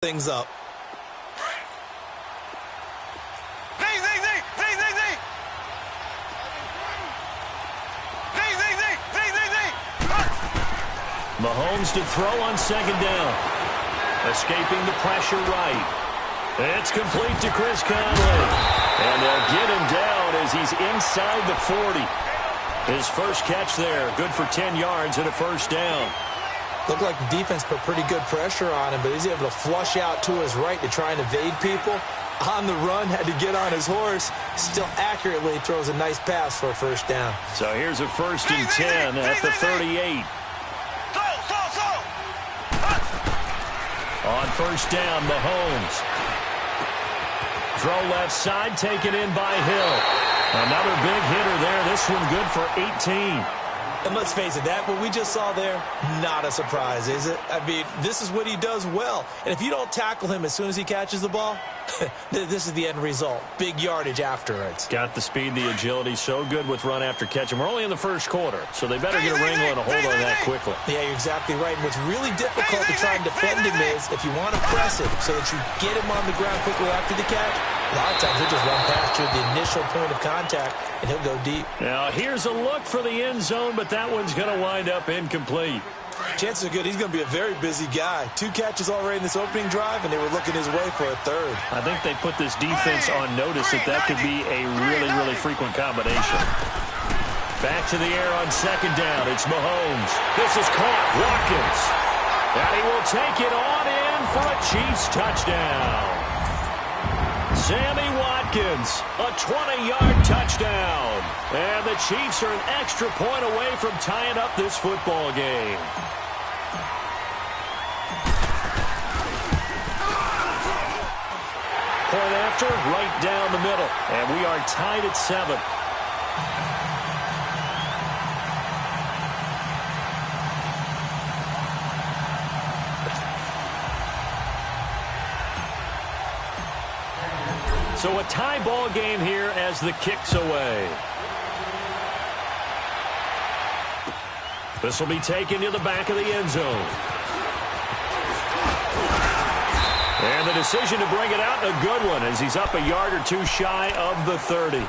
things up. Mahomes to throw on second down. Escaping the pressure right. It's complete to Chris Conley. And they'll get him down as he's inside the 40. His first catch there, good for 10 yards and a first down. Looked like the defense put pretty good pressure on him, but he's able to flush out to his right to try and evade people. On the run, had to get on his horse. Still accurately throws a nice pass for a first down. So here's a 1st and 10 at the 38. On first down, Mahomes. Throw left side, taken in by Hill. Another big hitter there. This one good for 18. And let's face it, that what we just saw there, not a surprise, is it? I mean, this is what he does well. And if you don't tackle him as soon as he catches the ball, this is the end result. Big yardage afterwards. Got the speed, the agility, so good with run after catch. And we're only in the first quarter, so they better get a wrinkle and a hold on that quickly. Yeah, you're exactly right. And what's really difficult to try and defend him is if you want to press him so that you get him on the ground quickly after the catch, a lot of times he'll just run past you at the initial point of contact, and he'll go deep. Now, here's a look for the end zone, but that one's going to wind up incomplete. Chances are good he's going to be a very busy guy. 2 catches already in this opening drive, and they were looking his way for a 3rd. I think they put this defense on notice that could be a really, really frequent combination. Back to the air on second down. It's Mahomes. This is caught. Watkins. And he will take it on in for a Chiefs touchdown. Sammy Watkins, a 20-yard touchdown. And the Chiefs are an extra point away from tying up this football game. Point after, right down the middle. And we are tied at 7. So a tie ball game here as the kick's away. This will be taken to the back of the end zone. And the decision to bring it out, a good one, as he's up a yard or 2 shy of the 30.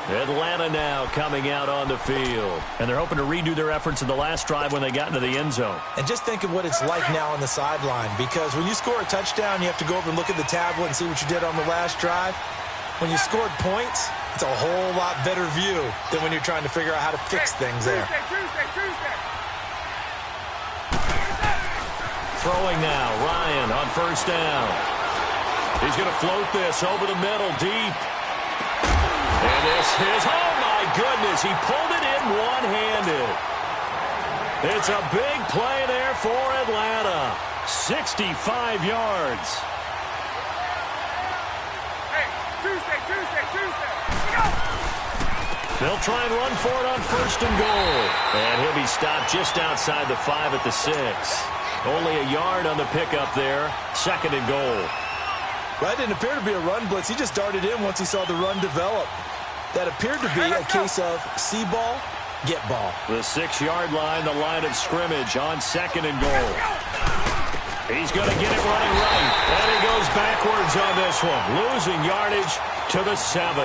Atlanta now coming out on the field. And they're hoping to redo their efforts in the last drive when they got into the end zone. And just think of what it's like now on the sideline, because when you score a touchdown, you have to go over and look at the tablet and see what you did on the last drive. When you scored points, it's a whole lot better view than when you're trying to figure out how to fix things there. Throwing now, Ryan on first down. He's going to float this over the middle, deep. And this is, oh my goodness, he pulled it in one-handed. It's a big play there for Atlanta. 65 yards. They'll try and run for it on 1st and goal. And he'll be stopped just outside the 5 at the 6. Only a yard on the pickup there. 2nd and goal. That didn't appear to be a run blitz. He just darted in once he saw the run develop. That appeared to be a case of see ball, get ball. The 6-yard line, the line of scrimmage on 2nd and goal. He's going to get it running right. And he goes backwards on this one. Losing yardage to the 7.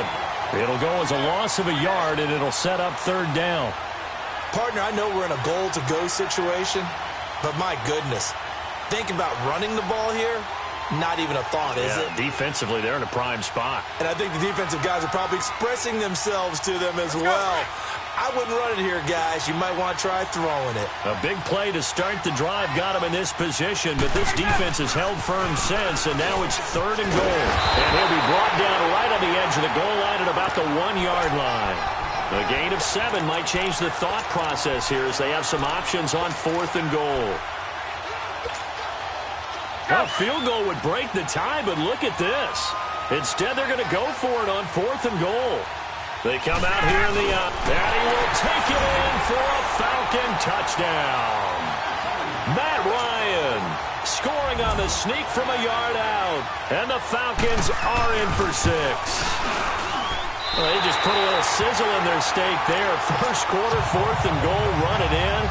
It'll go as a loss of a yard, and it'll set up 3rd down. Partner, I know we're in a goal-to-go situation, but my goodness. Think about running the ball here. Not even a thought, is it? Defensively, they're in a prime spot. And I think the defensive guys are probably expressing themselves to them as well. I wouldn't run it here, guys. You might want to try throwing it. A big play to start the drive got him in this position, but this defense has held firm since, and now it's 3rd and goal. And he'll be brought down right on the edge of the goal line at about the 1-yard line. A gain of 7 might change the thought process here as they have some options on 4th and goal. A field goal would break the tie, but look at this. Instead, they're going to go for it on 4th and goal. They come out here in the and he will take it in for a Falcon touchdown. Matt Ryan scoring on the sneak from a yard out. And the Falcons are in for 6. Well, they just put a little sizzle in their steak there. First quarter, 4th and goal, run it in.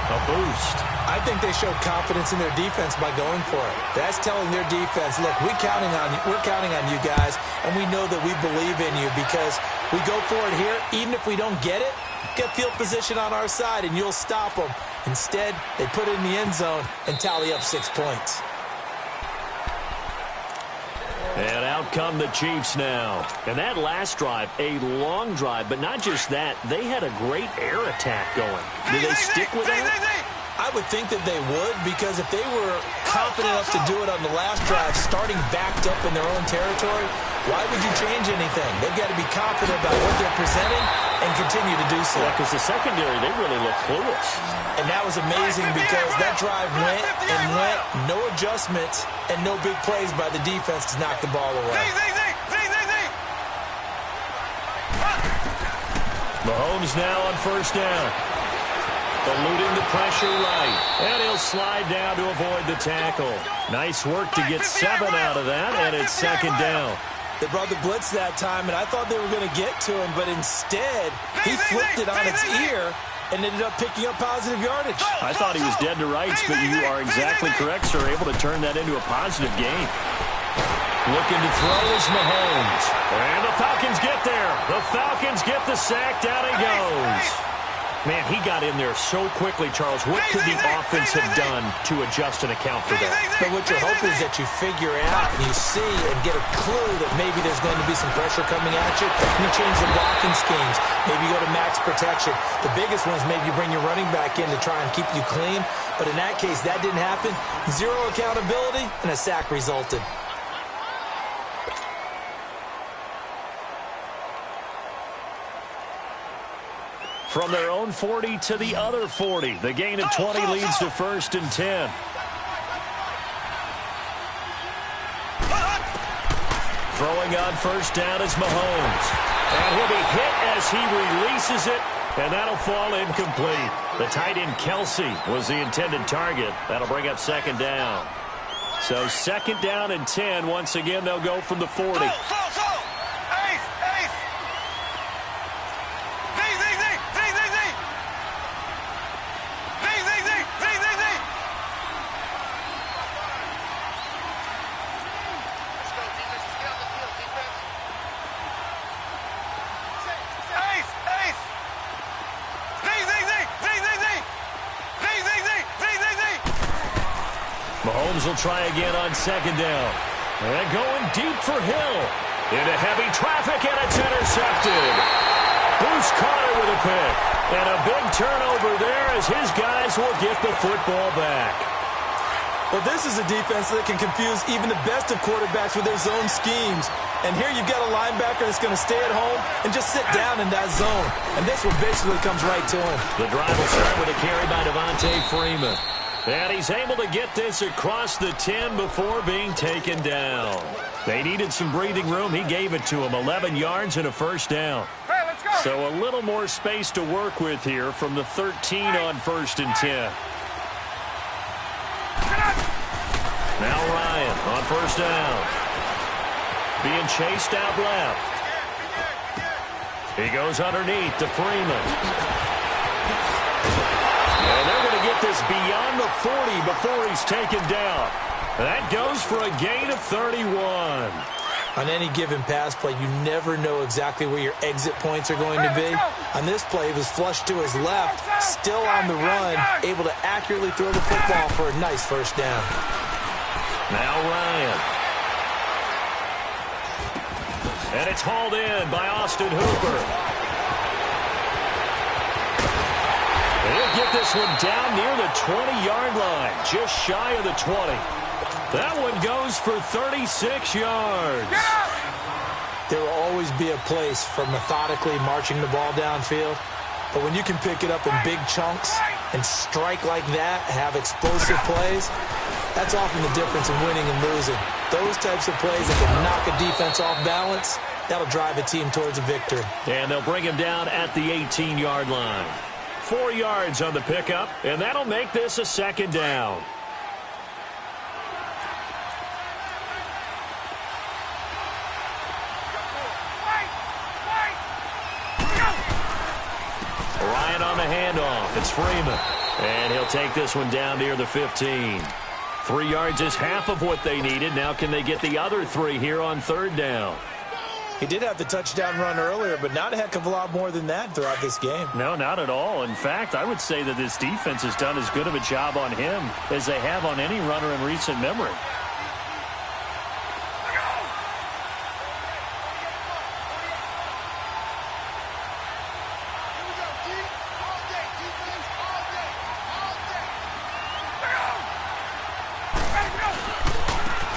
A boost. I think they showed confidence in their defense by going for it. That's telling their defense, look, we're counting on you guys, and we know that we believe in you because we go for it here. Even if we don't get it, get field position on our side, and you'll stop them. Instead, they put it in the end zone and tally up 6 points. And out come the Chiefs now. And that last drive, a long drive, but not just that. They had a great air attack going. Do they stick with that? I would think that they would, because if they were confident enough to do it on the last drive, starting backed up in their own territory, why would you change anything? They've got to be confident about what they're presenting and continue to do so. Yeah, because the secondary, they really look clueless. And that was amazing because that drive went and went, no adjustments and no big plays by the defense to knock the ball away. Mahomes now on first down. Eluding the pressure right. And he'll slide down to avoid the tackle. Nice work to get 7 out of that, and it's second down. They brought the blitz that time, and I thought they were going to get to him, but instead, he flipped it on its ear and ended up picking up positive yardage. I thought he was dead to rights, but you are exactly correct, sir. Able to turn that into a positive gain. Looking to throw is Mahomes. And the Falcons get there. The Falcons get the sack. Down he goes. Man, he got in there so quickly, Charles. What could the offense have done to adjust and account for that? But what you're hoping is that you figure out and you see and get a clue that maybe there's going to be some pressure coming at you. And you change the blocking schemes. Maybe you go to max protection. The biggest one is maybe you bring your running back in to try and keep you clean. But in that case, that didn't happen. 0 accountability, and a sack resulted. From their own 40 to the other 40. The gain of 20 leads to 1st and 10. Throwing on first down is Mahomes. And he'll be hit as he releases it, and that'll fall incomplete. The tight end Kelsey was the intended target. That'll bring up second down. So second down and 10. Once again, they'll go from the 40. Mahomes will try again on second down. And going deep for Hill. Into heavy traffic, and it's intercepted. Bruce Carter with a pick. And a big turnover there as his guys will get the football back. Well, this is a defense that can confuse even the best of quarterbacks with their zone schemes. And here you've got a linebacker that's going to stay at home and just sit down in that zone. And this one basically comes right to him. The drive will start with a carry by Devontae Freeman. And he's able to get this across the 10 before being taken down. They needed some breathing room. He gave it to him. 11 yards and a first down. Hey, let's go. So a little more space to work with here from the 13 on 1st and 10. Now Ryan on first down. Being chased out left. He goes underneath to Freeman. And they're going to get this beyond the 40 before he's taken down. That goes for a gain of 31. On any given pass play, you never know exactly where your exit points are going to be. On this play, he was flushed to his left, still on the run, able to accurately throw the football for a nice first down. Now Ryan. And it's hauled in by Austin Hooper. He'll get this one down near the 20-yard line, just shy of the 20. That one goes for 36 yards. There will always be a place for methodically marching the ball downfield. But when you can pick it up in big chunks and strike like that, have explosive plays, that's often the difference in winning and losing. Those types of plays that can knock a defense off balance, that'll drive a team towards a victory. And they'll bring him down at the 18-yard line. 4 yards on the pickup, and that'll make this a second down. Ryan on the handoff. It's Freeman. And he'll take this one down near the 15. 3 yards is half of what they needed. Now can they get the other 3 here on third down? He did have the touchdown run earlier, but not a heck of a lot more than that throughout this game. No, not at all. In fact, I would say that this defense has done as good of a job on him as they have on any runner in recent memory.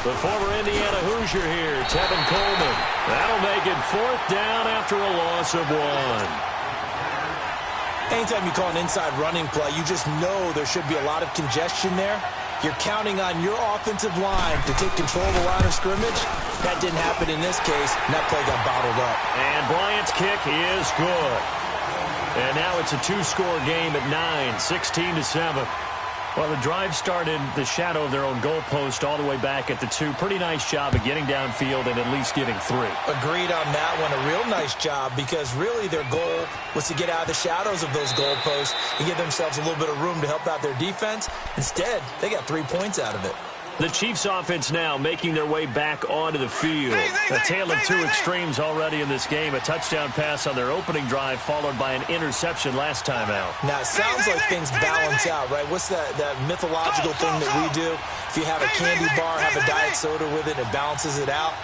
The former Indiana Hoosier here, Tevin Coleman. That'll make it 4th down after a loss of 1. Anytime you call an inside running play, you just know there should be a lot of congestion there. You're counting on your offensive line to take control of the line of scrimmage. That didn't happen in this case, and that play got bottled up. And Bryant's kick is good. And now it's a 2-score game at 9, 16-7. Well, the drive started the shadow of their own goalpost all the way back at the 2. Pretty nice job of getting downfield and at least getting 3. Agreed on that one. A real nice job because really their goal was to get out of the shadows of those goalposts and give themselves a little bit of room to help out their defense. Instead, they got 3 points out of it. The Chiefs offense now making their way back onto the field. A tale of 2 extremes already in this game. A touchdown pass on their opening drive followed by an interception last time out. Now, it sounds like things balance out, right? What's that mythological thing that we do? If you have a candy bar, have a diet soda with it, it balances it out.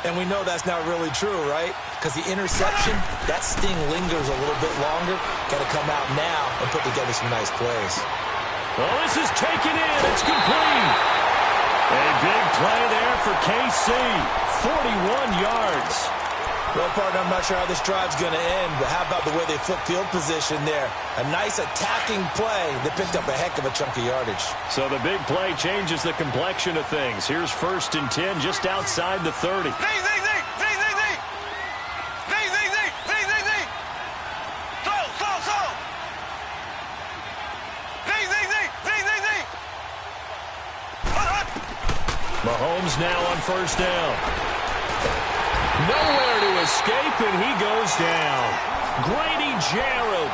And we know that's not really true, right? Because the interception, that sting lingers a little bit longer. Got to come out now and put together some nice plays. Well, this is taken in. It's complete. A big play there for KC. 41 yards. Well, partner, I'm not sure how this drive's going to end, but how about the way they flipped field position there? A nice attacking play that picked up a heck of a chunk of yardage. So the big play changes the complexion of things. Here's 1st and 10 just outside the 30. Mahomes now on 1st down. Nowhere to escape, and he goes down. Grady Jarrett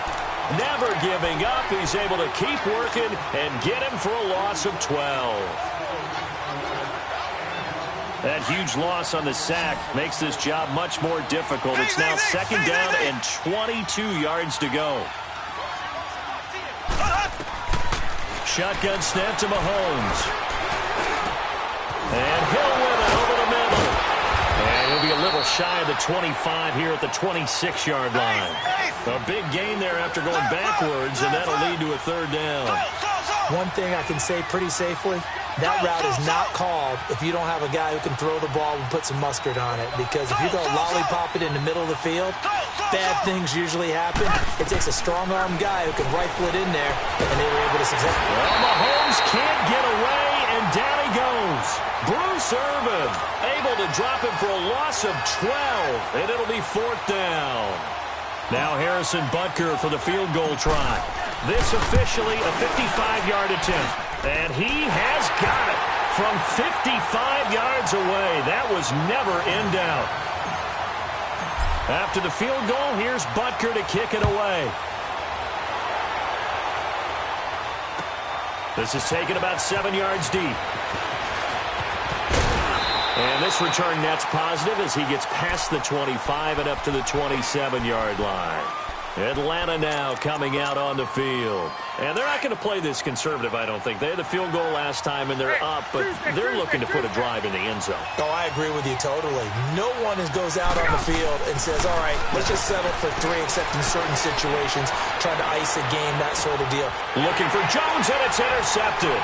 never giving up. He's able to keep working and get him for a loss of 12. That huge loss on the sack makes this job much more difficult. It's now 2nd down and 22 yards to go. Shotgun snap to Mahomes. And he'll win it over the middle. And he'll be a little shy of the 25 here at the 26-yard line. A big gain there after going backwards, and that'll lead to a 3rd down. One thing I can say pretty safely, that route is not called if you don't have a guy who can throw the ball and put some mustard on it. Because if you go lollipop it in the middle of the field, bad things usually happen. It takes a strong-armed guy who can rifle it in there, and they were able to success. Well, Mahomes can't get away, and down he goes. Bruce Irvin able to drop him for a loss of 12, and it'll be 4th down. Now Harrison Butker for the field goal try. This officially a 55-yard attempt, and he has got it from 55 yards away. That was never in doubt. After the field goal, here's Butker to kick it away. This is taken about 7 yards deep. And this return net's positive as he gets past the 25 and up to the 27-yard line. Atlanta now coming out on the field. And they're not going to play this conservative, I don't think. They had the field goal last time, and they're up, but they're looking to put a drive in the end zone. Oh, I agree with you totally. No one goes out on the field and says, all right, let's just settle for 3, except in certain situations, trying to ice a game, that sort of deal. Looking for Jones, and it's intercepted.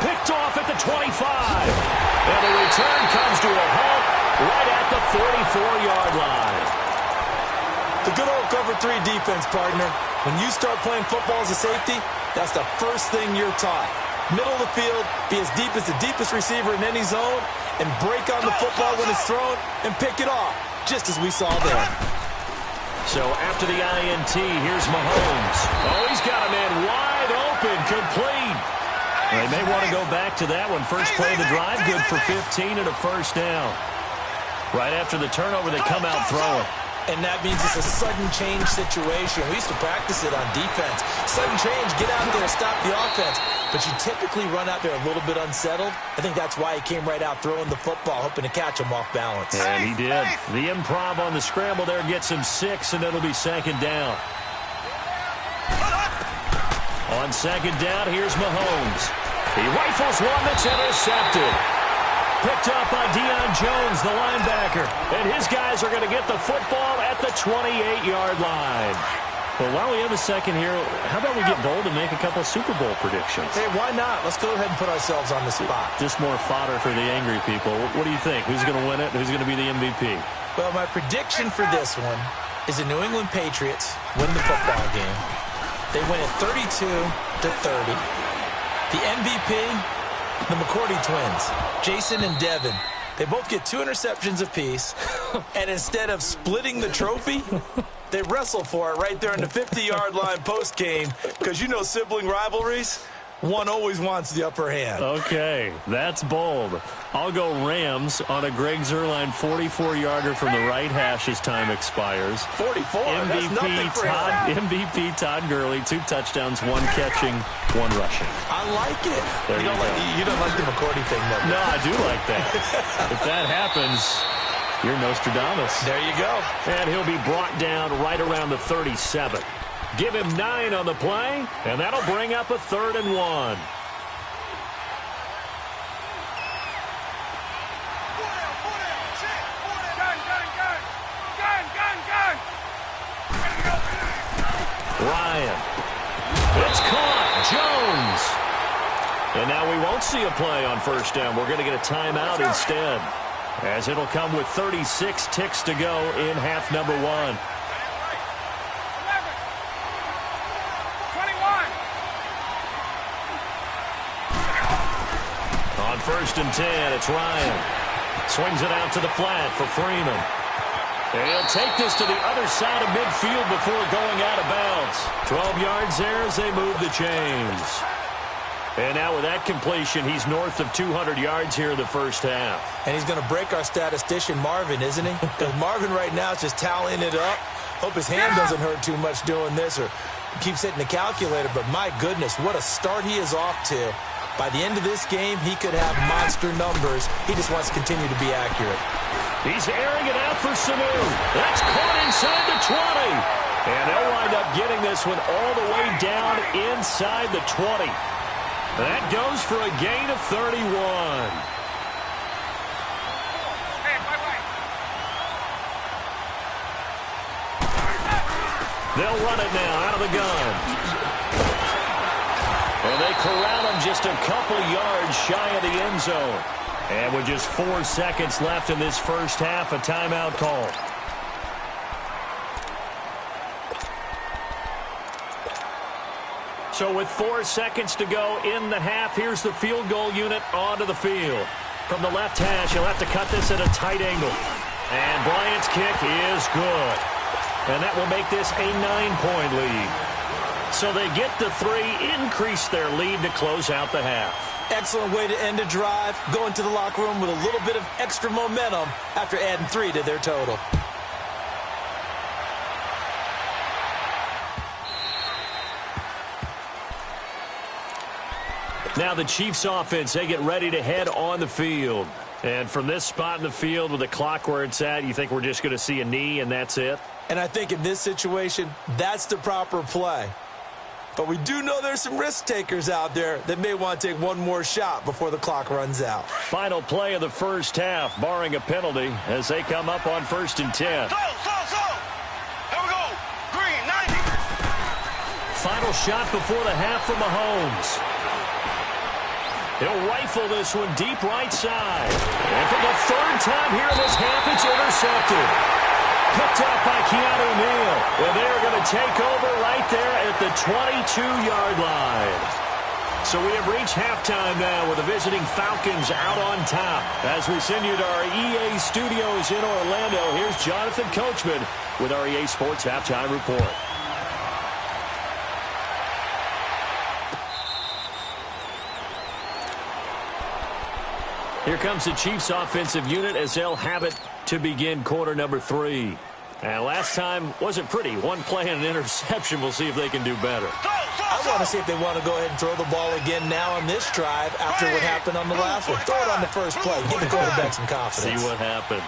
Picked off at the 25. And the return comes to a halt right at the 44-yard line. The good old cover 3 defense, partner. When you start playing football as a safety, that's the first thing you're taught. Middle of the field, be as deep as the deepest receiver in any zone, and break on the football when it's thrown and pick it off, just as we saw there. So after the INT, here's Mahomes. Oh, he's got a man wide open, complete. They may want to go back to that one. First play of the drive, good for 15 and a 1st down. Right after the turnover, they come out throwing. And that means it's a sudden change situation. We used to practice it on defense. Sudden change, get out there, stop the offense. But you typically run out there a little bit unsettled. I think that's why he came right out throwing the football, hoping to catch him off balance. And he did. The improv on the scramble there gets him 6, and it'll be second down. On second down, here's Mahomes. He rifles one that's intercepted. Picked up by Deion Jones, the linebacker. And his guys are going to get the football at the 28-yard line. Well, while we have a second here, how about we get bold and make a couple Super Bowl predictions? Hey, why not? Let's go ahead and put ourselves on the spot. Just more fodder for the angry people. What do you think? Who's going to win it? Who's going to be the MVP? Well, my prediction for this one is the New England Patriots win the football game. They win it 32-30. The MVP, the McCourty twins, Jason and Devin. They both get 2 interceptions apiece, and instead of splitting the trophy, they wrestle for it right there in the 50-yard line post-game, because you know sibling rivalries, one always wants the upper hand. Okay, that's bold. I'll go Rams on a Greg Zuerlein 44-yarder from the right hash as time expires. 44, that's nothing for him. MVP Todd Gurley, 2 touchdowns, 1 catching, 1 rushing. I like it. There you go. You don't like the McCourty thing, though. No, I do like that. If that happens, you're Nostradamus. There you go. And he'll be brought down right around the 37. Give him 9 on the play, and that'll bring up a 3rd and 1. Ryan. It's caught. Jones. And now we won't see a play on first down. We're going to get a timeout instead, as it'll come with 36 ticks to go in half number 1. On first and 10, it's Ryan. Swings it out to the flat for Freeman. And he'll take this to the other side of midfield before going out of bounds. 12 yards there as they move the chains. And now with that completion, he's north of 200 yards here in the first half. And he's going to break our statistician Marvin, isn't he? Because Marvin right now is just tallying it up. Hope his hand doesn't hurt too much doing this or keeps hitting the calculator. But my goodness, what a start he is off to. By the end of this game, he could have monster numbers. He just wants to continue to be accurate. He's airing it out for Sanu. That's caught inside the 20. And they'll wind up getting this one all the way down inside the 20. That goes for a gain of 31. They'll run it now out of the gun. And they corral him just a couple yards shy of the end zone. And with just 4 seconds left in this first half, a timeout call. So with 4 seconds to go in the half, here's the field goal unit onto the field. From the left hash, he'll have to cut this at a tight angle. And Bryant's kick is good. And that will make this a 9-point lead. So they get the 3, increase their lead to close out the half. Excellent way to end a drive. Go into the locker room with a little bit of extra momentum after adding 3 to their total. Now the Chiefs offense, they get ready to head on the field. And from this spot in the field with the clock where it's at, you think we're just going to see a knee and that's it? And I think in this situation, that's the proper play. But we do know there's some risk takers out there that may want to take one more shot before the clock runs out. Final play of the first half, barring a penalty, as they come up on first and 10. Here we go. Green, 90. Final shot before the half from Mahomes. He'll rifle this one deep right side. And for the 3rd time here in this half, it's intercepted. Picked up by Keanu Neal. And they're going to take over right there at the 22-yard line. So we have reached halftime now with the visiting Falcons out on top. As we send you to our EA studios in Orlando, here's Jonathan Coachman with our EA Sports Halftime Report. Here comes the Chiefs offensive unit as they'll have it to begin quarter number 3. And last time wasn't pretty. One play and an interception. We'll see if they can do better. I want to see if they want to go ahead and throw the ball again now on this drive after what happened on the last one. Throw it on the first play. Give the quarterback some confidence. See what happens.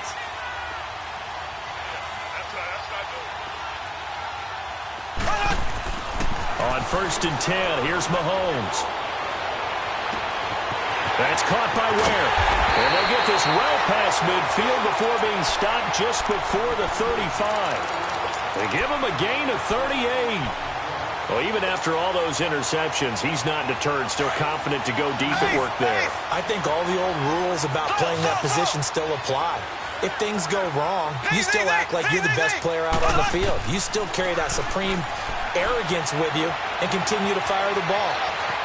On 1st and 10, here's Mahomes. That's caught by Ware. And they get this well past midfield before being stopped just before the 35. They give him a gain of 38. Well, even after all those interceptions, he's not deterred, still confident to go deep at work there. I think all the old rules about playing that position still apply. If things go wrong, you still act like you're the best player out on the field. You still carry that supreme arrogance with you and continue to fire the ball.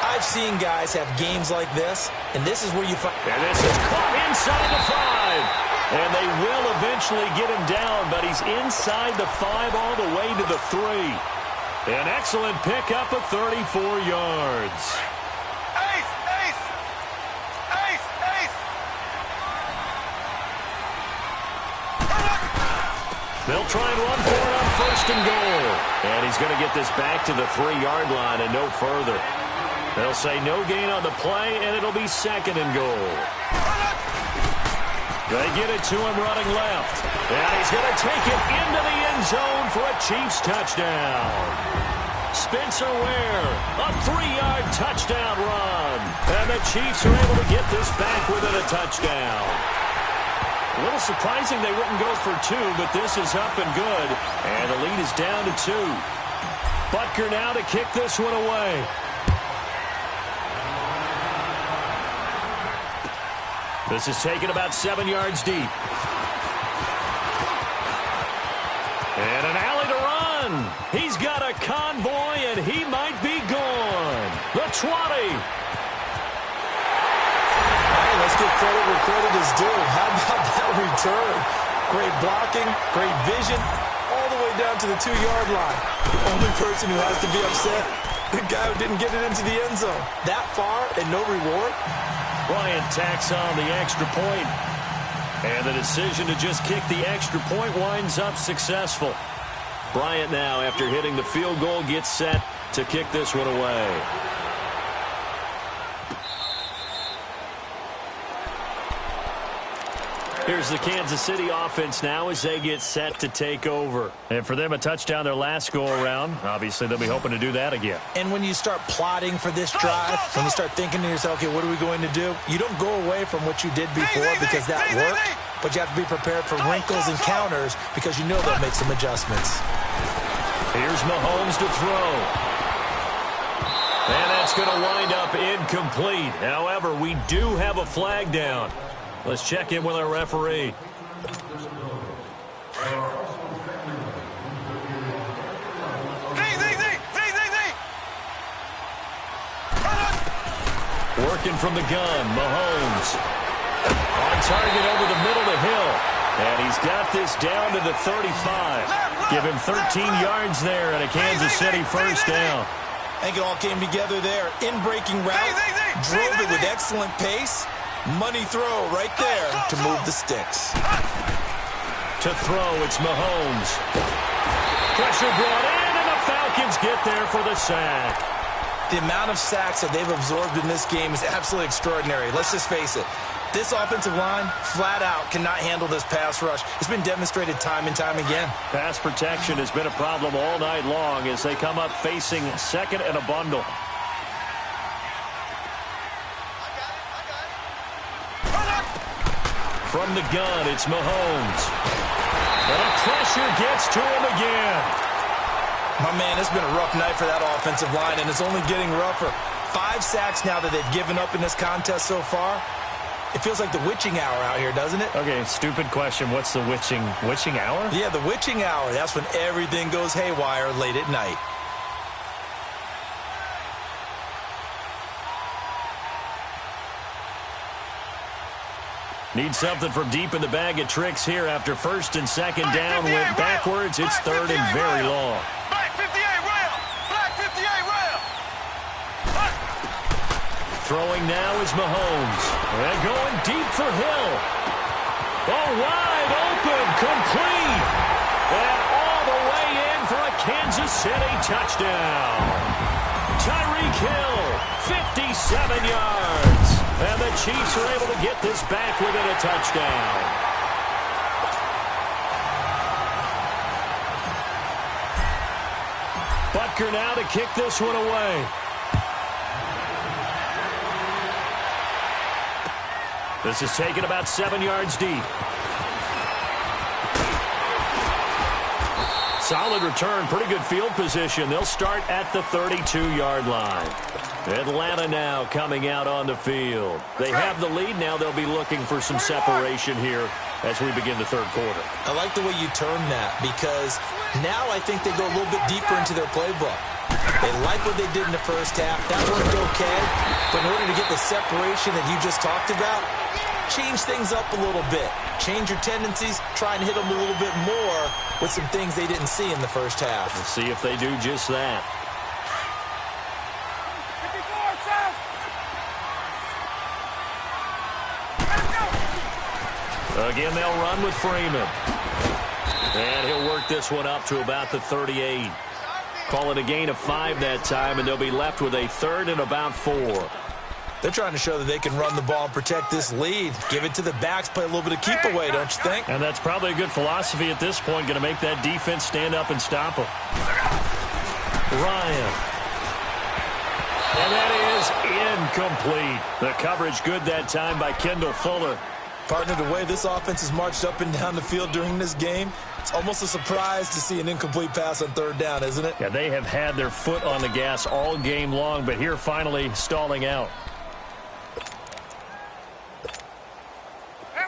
I've seen guys have games like this, and this is where you find... And this is caught inside the 5. And they will eventually get him down, but he's inside the 5 all the way to the 3. An excellent pickup of 34 yards. Ace! Ace! Ace! Ace! They'll try and run for it on 1st and goal. And he's going to get this back to the 3-yard line and no further. They'll say no gain on the play, and it'll be 2nd and goal. They get it to him running left. And he's going to take it into the end zone for a Chiefs touchdown. Spencer Ware, a 3-yard touchdown run. And the Chiefs are able to get this back within a touchdown. A little surprising they wouldn't go for 2, but this is up and good. And the lead is down to 2. Butker now to kick this one away. This is taken about 7 yards deep. And an alley to run. He's got a convoy, and he might be gone. The 20. Hey, let's give credit where credit is due. How about that return? Great blocking, great vision, all the way down to the 2-yard line. The only person who has to be upset, the guy who didn't get it into the end zone. That far and no reward? Bryant tacks on the extra point. And the decision to just kick the extra point winds up successful. Bryant now, after hitting the field goal, gets set to kick this one away. Here's the Kansas City offense now as they get set to take over. And for them, a touchdown their last go-around. Obviously, they'll be hoping to do that again. And when you start plotting for this drive, when you start thinking to yourself, okay, what are we going to do? You don't go away from what you did before because that worked, but you have to be prepared for wrinkles and counters because you know they'll make some adjustments. Here's Mahomes to throw. And that's going to wind up incomplete. However, we do have a flag down. Let's check in with our referee. Working from the gun, Mahomes. On target over the middle to Hill. And he's got this down to the 35. Give him 13 yards there and a Kansas City first down. I think it all came together there. In-breaking route, drove it with excellent pace. Money throw right there to move the sticks. To throw, it's Mahomes. Pressure brought in, and the Falcons get there for the sack. The amount of sacks that they've absorbed in this game is absolutely extraordinary. Let's just face it. This offensive line, flat out, cannot handle this pass rush. It's been demonstrated time and time again. Pass protection has been a problem all night long as they come up facing 2nd and a bundle. From the gun, it's Mahomes. And the pressure gets to him again. My man, it's been a rough night for that offensive line, and it's only getting rougher. 5 sacks now that they've given up in this contest so far. It feels like the witching hour out here, doesn't it? Okay, stupid question. What's the witching hour? Yeah, the witching hour. That's when everything goes haywire late at night. Need something from deep in the bag of tricks here after 1st and 2nd down. Went backwards. It's 3rd and very long. Black 58 rail! Black 58 rail! Throwing now is Mahomes. And going deep for Hill. Oh, wide open, complete. And City touchdown. Tyreek Hill, 57 yards. And the Chiefs are able to get this back within a touchdown. Butker now to kick this one away. This is taken about 7 yards deep. Solid return, pretty good field position. They'll start at the 32-yard line. Atlanta now coming out on the field. They have the lead. Now they'll be looking for some separation here as we begin the third quarter. I like the way you term that because now I think they go a little bit deeper into their playbook. They like what they did in the first half. That worked okay. But in order to get the separation that you just talked about, change things up a little bit. Change your tendencies. Try and hit them a little bit more with some things they didn't see in the first half. We'll see if they do just that. Again, they'll run with Freeman. And he'll work this one up to about the 38. Call it a gain of 5 that time, and they'll be left with a third and about 4. They're trying to show that they can run the ball and protect this lead. Give it to the backs, play a little bit of keep away, don't you think? And that's probably a good philosophy at this point, going to make that defense stand up and stop them. Ryan. And that is incomplete. The coverage good that time by Kendall Fuller. Partner, the way this offense has marched up and down the field during this game, it's almost a surprise to see an incomplete pass on third down, isn't it? Yeah, they have had their foot on the gas all game long, but here finally stalling out.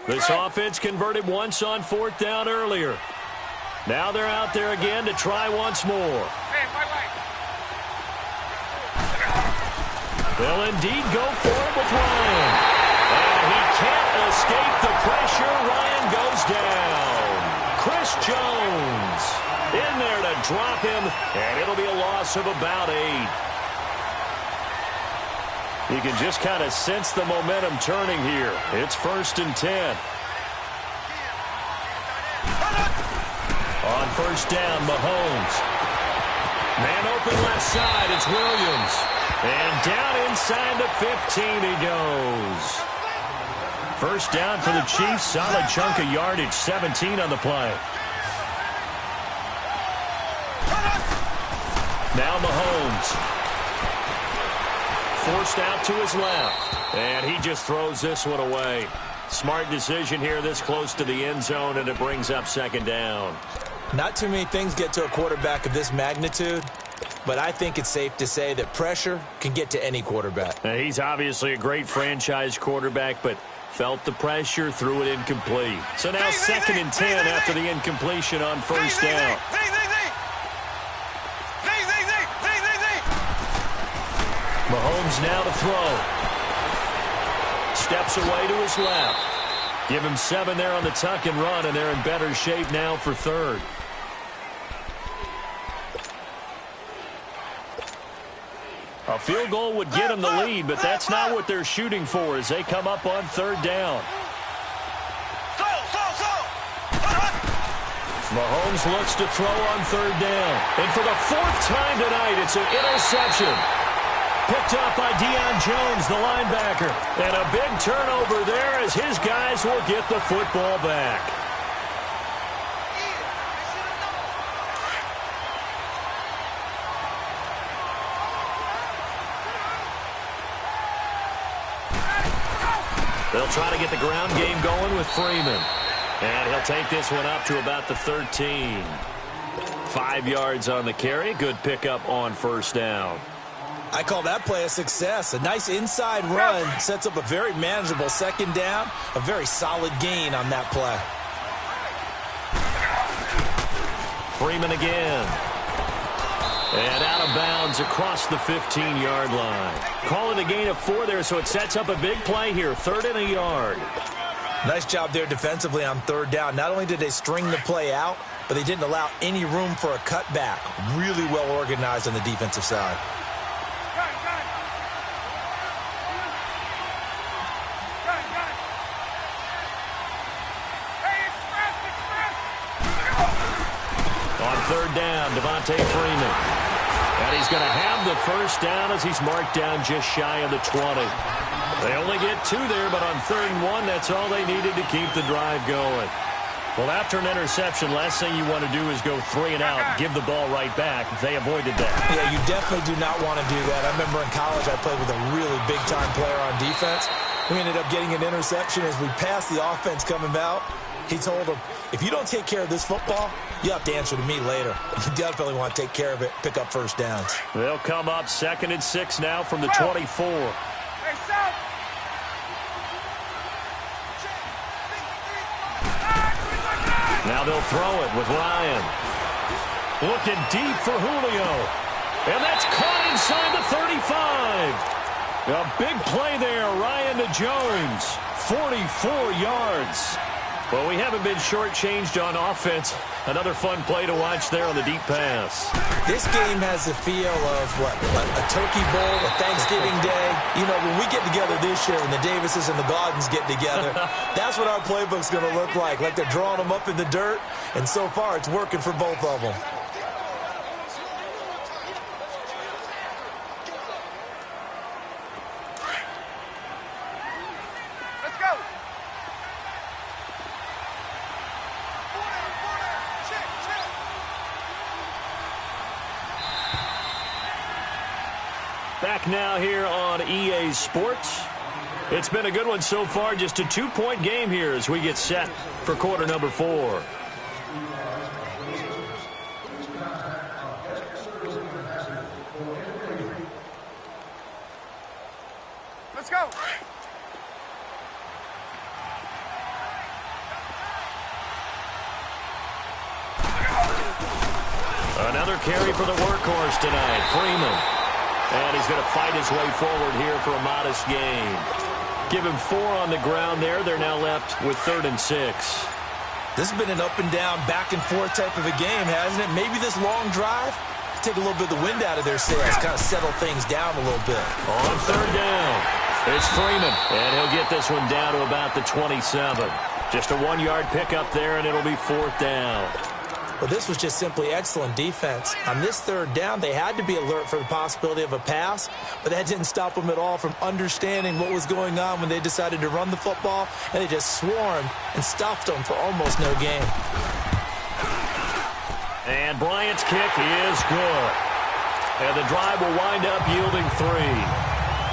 This offense converted once on fourth down earlier. Now they're out there again to try once more. They'll indeed go for it with Ryan. And he can't escape the pressure. Ryan goes down. Chris Jones in there to drop him, and it'll be a loss of about 8. You can just kind of sense the momentum turning here. It's 1st and 10. On first down, Mahomes. Man open left side, it's Williams. And down inside the 15 he goes. First down for the Chiefs, solid chunk of yardage, 17 on the play. Now Mahomes. Forced out to his left. And he just throws this one away. Smart decision here this close to the end zone, and it brings up second down. Not too many things get to a quarterback of this magnitude, but I think it's safe to say that pressure can get to any quarterback. Now, he's obviously a great franchise quarterback, but felt the pressure, threw it incomplete. So now 2nd and 10 after the incompletion on first down. Mahomes now to throw. Steps away to his left. Give him 7 there on the tuck and run, and they're in better shape now for third. A field goal would get them the lead, but that's not what they're shooting for as they come up on third down. Mahomes looks to throw on third down. And for the 4th time tonight, it's an interception. Picked up by Deion Jones, the linebacker. And a big turnover there as his guys will get the football back. They'll try to get the ground game going with Freeman. And he'll take this one up to about the 13. 5 yards on the carry. Good pickup on first down. I call that play a success. A nice inside run sets up a very manageable second down. A very solid gain on that play. Freeman again. And out of bounds across the 15-yard line. Call it a gain of 4 there, so it sets up a big play here. 3rd and a yard. Nice job there defensively on third down. Not only did they string the play out, but they didn't allow any room for a cutback. Really well organized on the defensive side. On third down, Devontae Freeman. And he's going to have the first down as he's marked down just shy of the 20. They only get 2 there, but on 3rd and 1, that's all they needed to keep the drive going. Well, after an interception, last thing you want to do is go 3 and out, give the ball right back. They avoided that. Yeah, you definitely do not want to do that. I remember in college I played with a really big-time player on defense. We ended up getting an interception as we passed the offense coming out. He told him, if you don't take care of this football, you have to answer to me later. You definitely want to take care of it, pick up first downs. They'll come up 2nd and 6 now from the 24. Now they'll throw it with Ryan. Looking deep for Julio. And that's caught inside the 35. A big play there, Ryan to Jones. 44 yards. Well, we haven't been shortchanged on offense. Another fun play to watch there on the deep pass. This game has the feel of, what, a turkey bowl, a Thanksgiving day. You know, when we get together this year and the Davises and the Gaudens get together, that's what our playbook's going to look like they're drawing them up in the dirt. And so far, it's working for both of them. Back now here on EA Sports. It's been a good one so far. Just a 2-point game here as we get set for quarter number 4. Let's go. Another carry for the workhorse tonight, Freeman. And he's going to fight his way forward here for a modest gain. Give him 4 on the ground there. They're now left with 3rd and 6. This has been an up and down, back and forth type of a game, hasn't it? Maybe this long drive, take a little bit of the wind out of their sails, kind of settle things down a little bit. On 3rd down, it's Freeman. And he'll get this one down to about the 27. Just a 1-yard pickup there, and it'll be 4th down. Well, this was just simply excellent defense. On this 3rd down, they had to be alert for the possibility of a pass, but that didn't stop them at all from understanding what was going on when they decided to run the football, and they just swarmed and stuffed them for almost no gain. And Bryant's kick is good. And the drive will wind up yielding 3.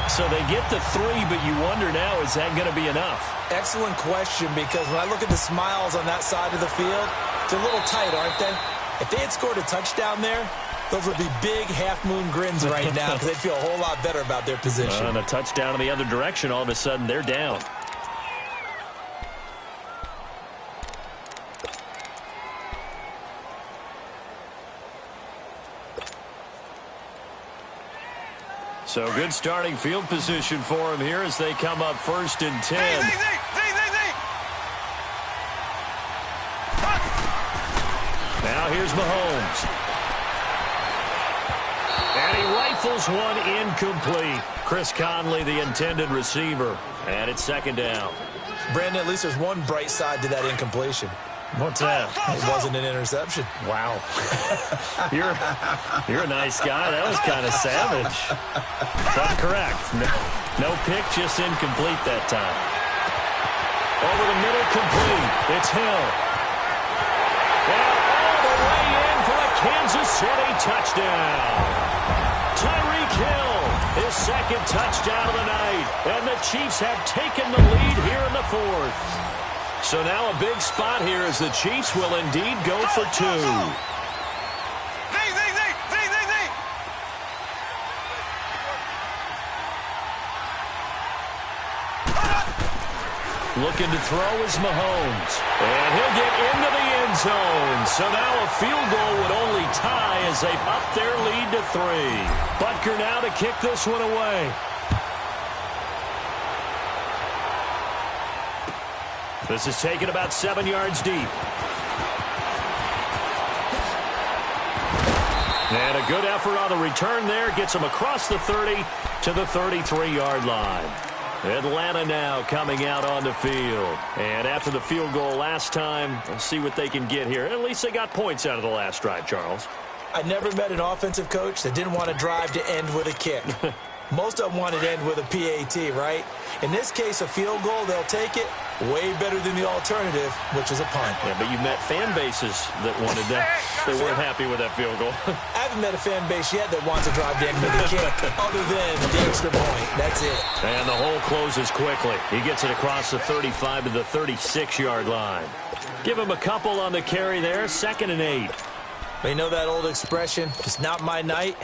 So they get the 3, but you wonder now, is that going to be enough? Excellent question, because when I look at the smiles on that side of the field, they're a little tight, aren't they? If they had scored a touchdown there, those would be big half-moon grins right now because they'd feel a whole lot better about their position. And a touchdown in the other direction, all of a sudden, they're down. So good starting field position for him here as they come up 1st and 10. Now here's Mahomes. And he rifles one incomplete. Chris Conley, the intended receiver. And it's 2nd down. Brandon, at least there's one bright side to that incompletion. What's that? It wasn't an interception. Wow. You're a nice guy. That was kind of savage. But correct. No pick, just incomplete that time. Over the middle, complete. It's Hill. And all the way in for a Kansas City touchdown. Tyreek Hill, his 2nd touchdown of the night. And the Chiefs have taken the lead here in the 4th. So now a big spot here as the Chiefs will indeed go for 2. Looking to throw is Mahomes. And he'll get into the end zone. So now a field goal would only tie as they've upped their lead to 3. Butker now to kick this one away. This is taken about 7 yards deep. And a good effort on the return there. Gets him across the 30 to the 33-yard line. Atlanta now coming out on the field. And after the field goal last time, we'll see what they can get here. At least they got points out of the last drive, Charles. I never met an offensive coach that didn't want to drive to end with a kick. Most of them wanted to end with a PAT, right? In this case, a field goal, they'll take it. Way better than the alternative, which is a punt. Yeah, but you met fan bases that wanted that. They weren't happy with that field goal. I haven't met a fan base yet that wants to drive to end with a kick, other than the extra point. That's it. And the hole closes quickly. He gets it across the 35 to the 36-yard line. Give him a couple on the carry there. 2nd and 8. But you know that old expression, it's not my night?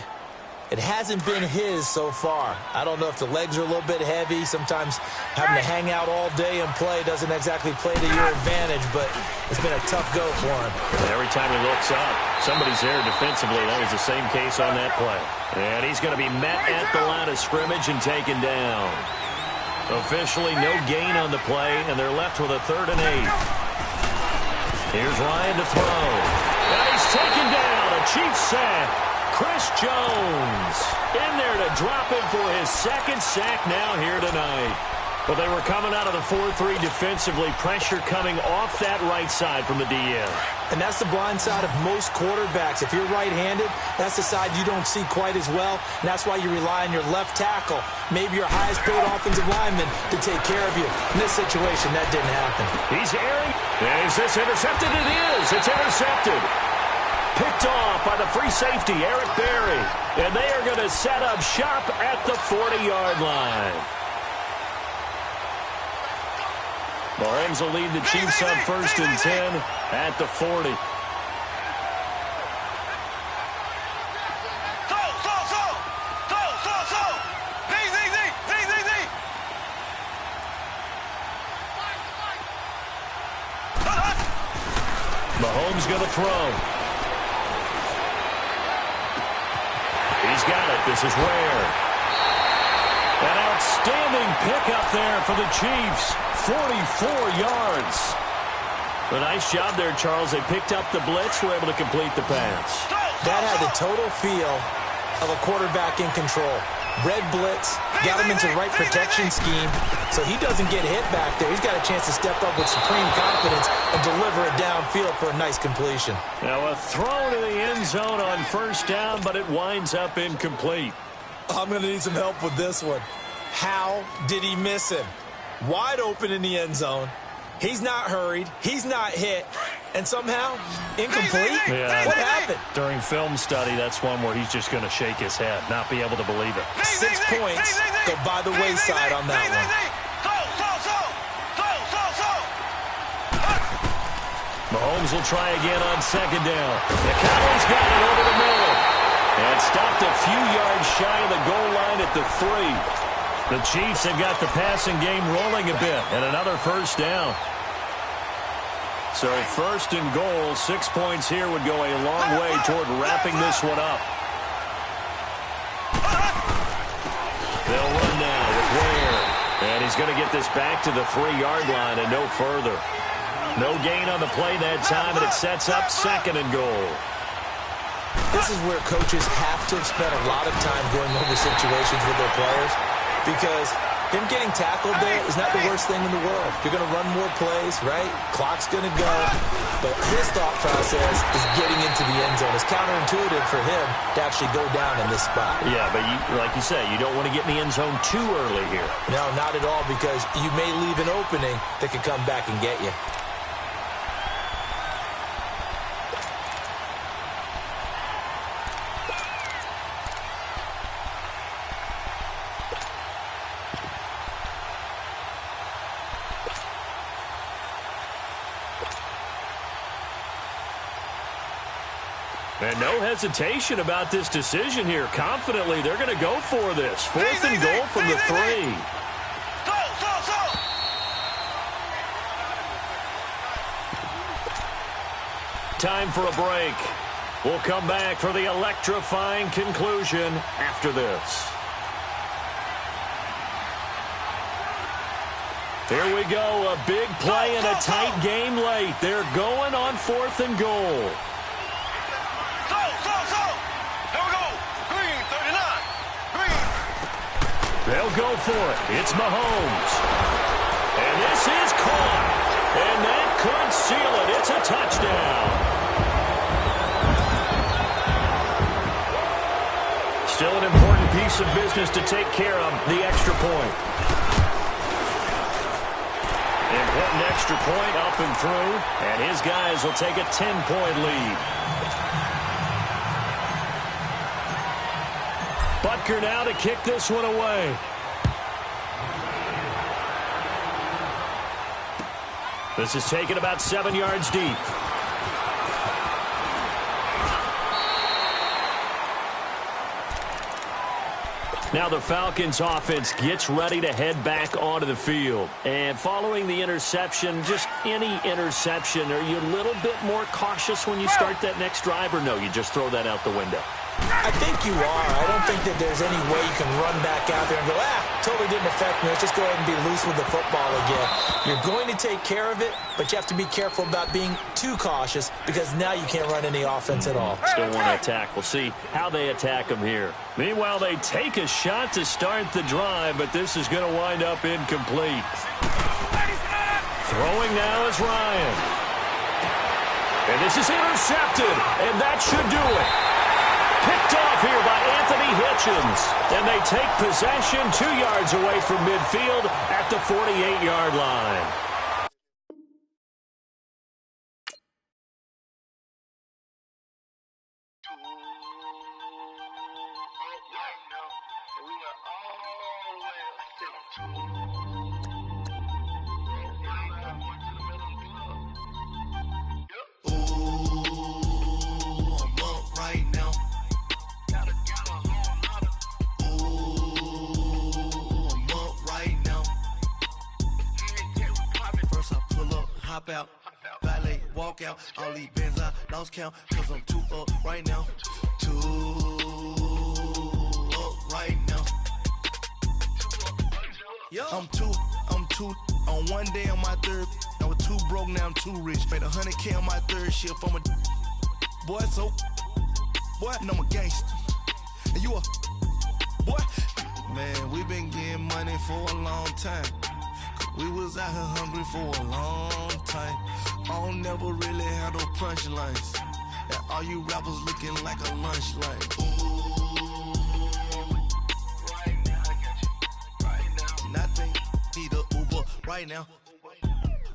It hasn't been his so far. I don't know if the legs are a little bit heavy. Sometimes having to hang out all day and play doesn't exactly play to your advantage, but it's been a tough go for him. And every time he looks up, somebody's there defensively. That was the same case on that play. And he's going to be met at the line of scrimmage and taken down. Officially no gain on the play, and they're left with a 3rd and 8. Here's Ryan to throw. And he's taken down. A Chiefs sack. Chris Jones in there to drop him for his 2nd sack now here tonight. Well, they were coming out of the 4-3 defensively. Pressure coming off that right side from the DN. And that's the blind side of most quarterbacks. If you're right-handed, that's the side you don't see quite as well. And that's why you rely on your left tackle, maybe your highest-paid offensive lineman, to take care of you. In this situation, that didn't happen. He's airing. Is this intercepted? It is. It's intercepted. Picked off by the free safety, Eric Berry. And they are going to set up shop at the 40-yard line. Mahomes will lead the Chiefs on 1st and 10 at the 40. Mahomes going to throw. He's got it. This is Ware. An outstanding pickup there for the Chiefs. 44 yards. A nice job there, Charles. They picked up the blitz, were able to complete the pass. That had the total feel of a quarterback in control. Red blitz, got him into the right protection scheme, so he doesn't get hit back there. He's got a chance to step up with supreme confidence and deliver it downfield for a nice completion. Now a throw to the end zone on 1st down, but it winds up incomplete. I'm going to need some help with this one. How did he miss him? Wide open in the end zone. He's not hurried. He's not hit. And somehow, incomplete? Yeah. What happened? During film study, that's one where he's just going to shake his head, not be able to believe it. 6 points go by the wayside on that one. Mahomes will try again on 2nd down. The Cowboys got it over the middle. And stopped a few yards shy of the goal line at the 3. The Chiefs have got the passing game rolling a bit. And another 1st down. So 1st and goal, 6 points here would go a long way toward wrapping this one up. They'll run now with Ware. And he's going to get this back to the 3-yard line and no further. No gain on the play that time, and it sets up 2nd and goal. This is where coaches have to have spent a lot of time going over situations with their players, because him getting tackled there is not the worst thing in the world. You're going to run more plays, right? Clock's going to go. But his thought process is getting into the end zone. It's counterintuitive for him to actually go down in this spot. Yeah, but like you say, you don't want to get in the end zone too early here. No, not at all, because you may leave an opening that could come back and get you. And no hesitation about this decision here. Confidently, they're going to go for this. 4th and goal from the 3. Time for a break. We'll come back for the electrifying conclusion after this. Here we go. A big play and a tight game late. They're going on 4th and goal. They'll go for it. It's Mahomes. And this is caught. And that could seal it. It's a touchdown. Still an important piece of business to take care of, the extra point. Important extra point up and through, and his guys will take a 10-point lead. Butker now to kick this one away. This is taken about 7 yards deep. Now the Falcons offense gets ready to head back onto the field. And following the interception, just any interception, are you a little bit more cautious when you start that next drive, or no, you just throw that out the window? I think you are. I don't think that there's any way you can run back out there and go, totally didn't affect me. Let's just go ahead and be loose with the football again. You're going to take care of it, but you have to be careful about being too cautious because now you can't run any offense at all. Still want to attack. We'll see how they attack them here. Meanwhile, they take a shot to start the drive, but this is going to wind up incomplete. Throwing now is Ryan. And this is intercepted, and that should do it. Picked off here by Anthony Hitchens. And they take possession 2 yards away from midfield at the 48-yard line. Out, valet, walk out, all these bins I lost count, cause I'm too up right now, too up right now. I'm too, on one day on my third, I was too broke, now I'm too rich, made 100K on my third shift from a boy, so, boy, and I'm a gangster, and you a, boy, man, we been getting money for a long time. We was out here hungry for a long time. I don't never really have no punchlines. And all you rappers looking like a lunch line. Ooh, right now, I got you. Right now, nothing. Need a Uber right now.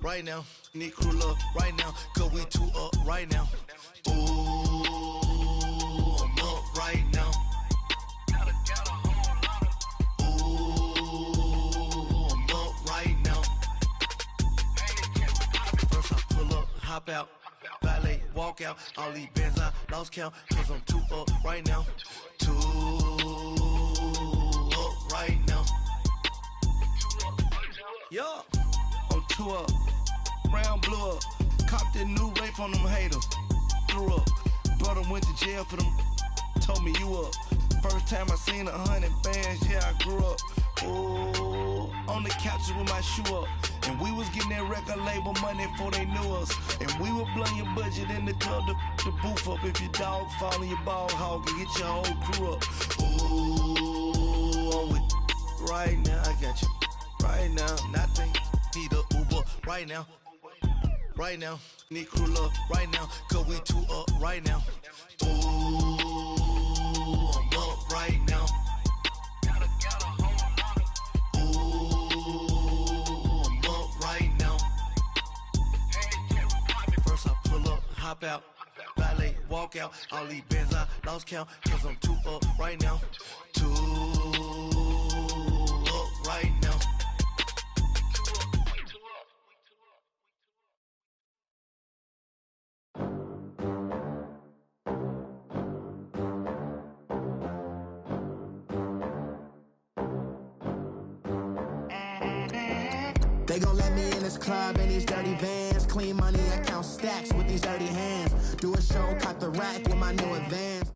Right now, need crew love right now. Cause we too up right now. Ooh, I'm up right now. Hop out, valet, walk out, all these bins I lost count, cause I'm too up right now, too up right now. Yo, I'm too up, round blew up, copped that new rape on them haters, threw up, brother went to jail for them, told me you up, first time I seen 100 bands, yeah I grew up, ooh, on the couches with my shoe up. And we was getting that record label money before they knew us. And we were blowing your budget in the club to boof up. If your dog fall in your ball hog and get your whole crew up. Ooh, I'm with right now, I got you. Right now, nothing. Need a Uber right now. Right now, need crew love right now. Cause we too up right now. Ooh, I'm up right now. Hop out, valet, walk out, all these bins I lost count, cause I'm too up right now, too up right now. They gon' let me in this club in these dirty vans. Clean money, I count stacks with these dirty hands. Do a show, caught the rack with my new advance.